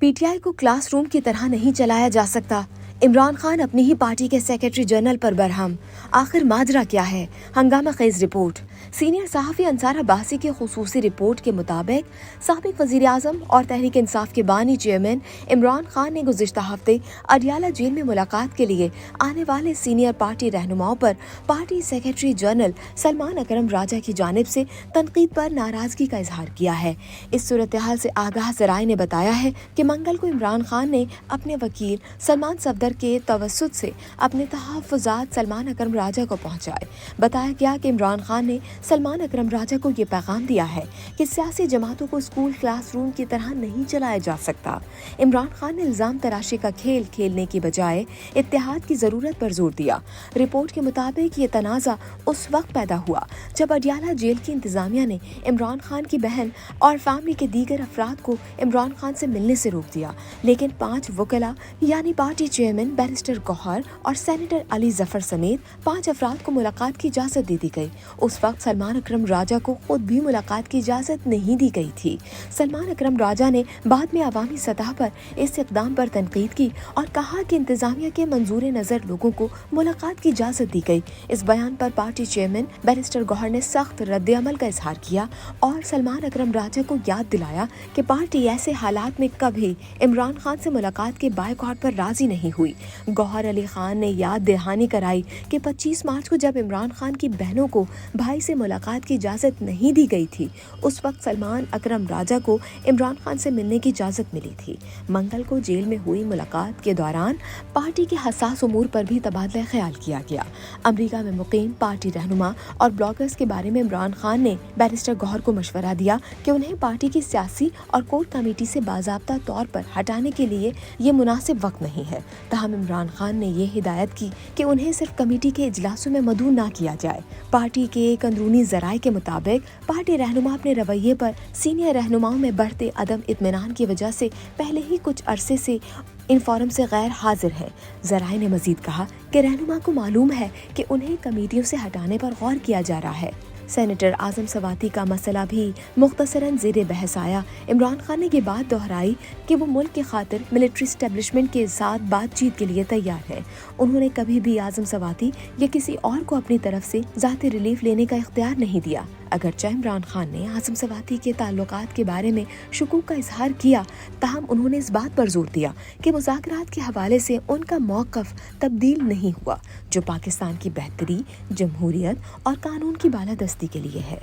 P T I کو class room کی طرح نہیں چلایا جا سکتا، عمران خان اپنی ہی پارٹی کے سیکرٹری جنرل پر برہم، آخر ماجرا کیا ہے؟ ہنگامہ خیز رپورٹ۔ سینئر صحافی انصار عباسی کی خصوصی رپورٹ کے مطابق سابق وزیر اعظم اور تحریک انصاف کے بانی چیئرمین عمران خان نے گزشتہ ہفتے اڈیالہ جیل میں ملاقات کے لیے آنے والے سینئر پارٹی رہنماؤں پر پارٹی سیکرٹری جنرل سلمان اکرم راجہ کی جانب سے تنقید پر ناراضگی کا اظہار کیا ہے۔ اس صورتحال سے آگاہ ذرائع نے بتایا ہے کہ منگل کو عمران خان نے اپنے وکیل سلمان صفدر کے توسط سے اپنے تحفظات سلمان اکرم راجہ کو پہنچائے۔ بتایا گیا کہ عمران خان نے سلمان اکرم راجہ کو یہ پیغام دیا ہے کہ سیاسی جماعتوں کو اسکول کلاس روم کی طرح نہیں چلایا جا سکتا۔ عمران خان نے الزام تراشی کا کھیل کھیلنے کی بجائے اتحاد کی ضرورت پر زور دیا۔ رپورٹ کے مطابق یہ تنازع اس وقت پیدا ہوا جب اڈیالہ جیل کی انتظامیہ نے عمران خان کی بہن اور فیملی کے دیگر افراد کو عمران خان سے ملنے سے روک دیا، لیکن 5 وکلاء یعنی پارٹی چیئرمین بیرسٹر گوہر اور سینیٹر علی ظفر سمیت 5 افراد کو ملاقات کی اجازت دے دی گئی۔ اس وقت سلمان اکرم راجہ کو خود بھی ملاقات کی اجازت نہیں دی گئی تھی۔ سلمان اکرم راجہ نے بعد میں عوامی سطح پر اس اقدام پر تنقید کی اور کہا کہ انتظامیہ کے منظور نظر لوگوں کو ملاقات کی اجازت دی گئی۔ اس بیان پر پارٹی چیئرمین بیرسٹر گوہر نے سخت رد عمل کا اظہار کیا اور سلمان اکرم راجہ کو یاد دلایا کہ پارٹی ایسے حالات میں کبھی عمران خان سے ملاقات کے بائیکاٹ پر راضی نہیں ہوئی۔ گوہر علی خان نے یاد دہانی کرائی کہ 25 مارچ کو جب عمران خان کی بہنوں کو بھائی سے ملاقات کی اجازت نہیں دی گئی تھی، اس وقت سلمان اکرم راجہ کو عمران خان سے ملنے کی اجازت ملی تھی۔ منگل کو جیل میں ہوئی ملاقات کے دوران پارٹی کے حساس امور پر بھی تبادلہ خیال کیا گیا۔ امریکہ میں مقیم پارٹی رہنما اور بلاگرز کے بارے میں عمران خان نے بیرسٹر گوہر کو مشورہ دیا کہ انہیں پارٹی کی سیاسی اور کور کمیٹی سے باضابطہ طور پر ہٹانے کے لیے یہ مناسب وقت نہیں ہے۔ تاہم عمران خان نے یہ ہدایت کی کہ انہیں صرف کمیٹی کے اجلاسوں میں مدعو نہ کیا جائے۔ پارٹی کے ایک اندرونی ذرائع کے مطابق پارٹی رہنما اپنے رویے پر سینئر رہنماؤں میں بڑھتے عدم اطمینان کی وجہ سے پہلے ہی کچھ عرصے سے ان فورم سے غیر حاضر ہیں۔ ذرائع نے مزید کہا کہ رہنما کو معلوم ہے کہ انہیں کمیٹیوں سے ہٹانے پر غور کیا جا رہا ہے۔ سینیٹر اعظم سواتی کا مسئلہ بھی مختصراً زیر بحث آیا۔ عمران خان نے یہ بات دہرائی کہ وہ ملک کی خاطر ملٹری اسٹیبلشمنٹ کے ساتھ بات چیت کے لیے تیار ہیں۔ انہوں نے کبھی بھی اعظم سواتی یا کسی اور کو اپنی طرف سے ذاتی ریلیف لینے کا اختیار نہیں دیا۔ اگرچہ عمران خان نے اعظم سواتی کے تعلقات کے بارے میں شکوک کا اظہار کیا، تاہم انہوں نے اس بات پر زور دیا کہ مذاکرات کے حوالے سے ان کا موقف تبدیل نہیں ہوا، جو پاکستان کی بہتری، جمہوریت اور قانون کی بالادستی کے لیے ہے۔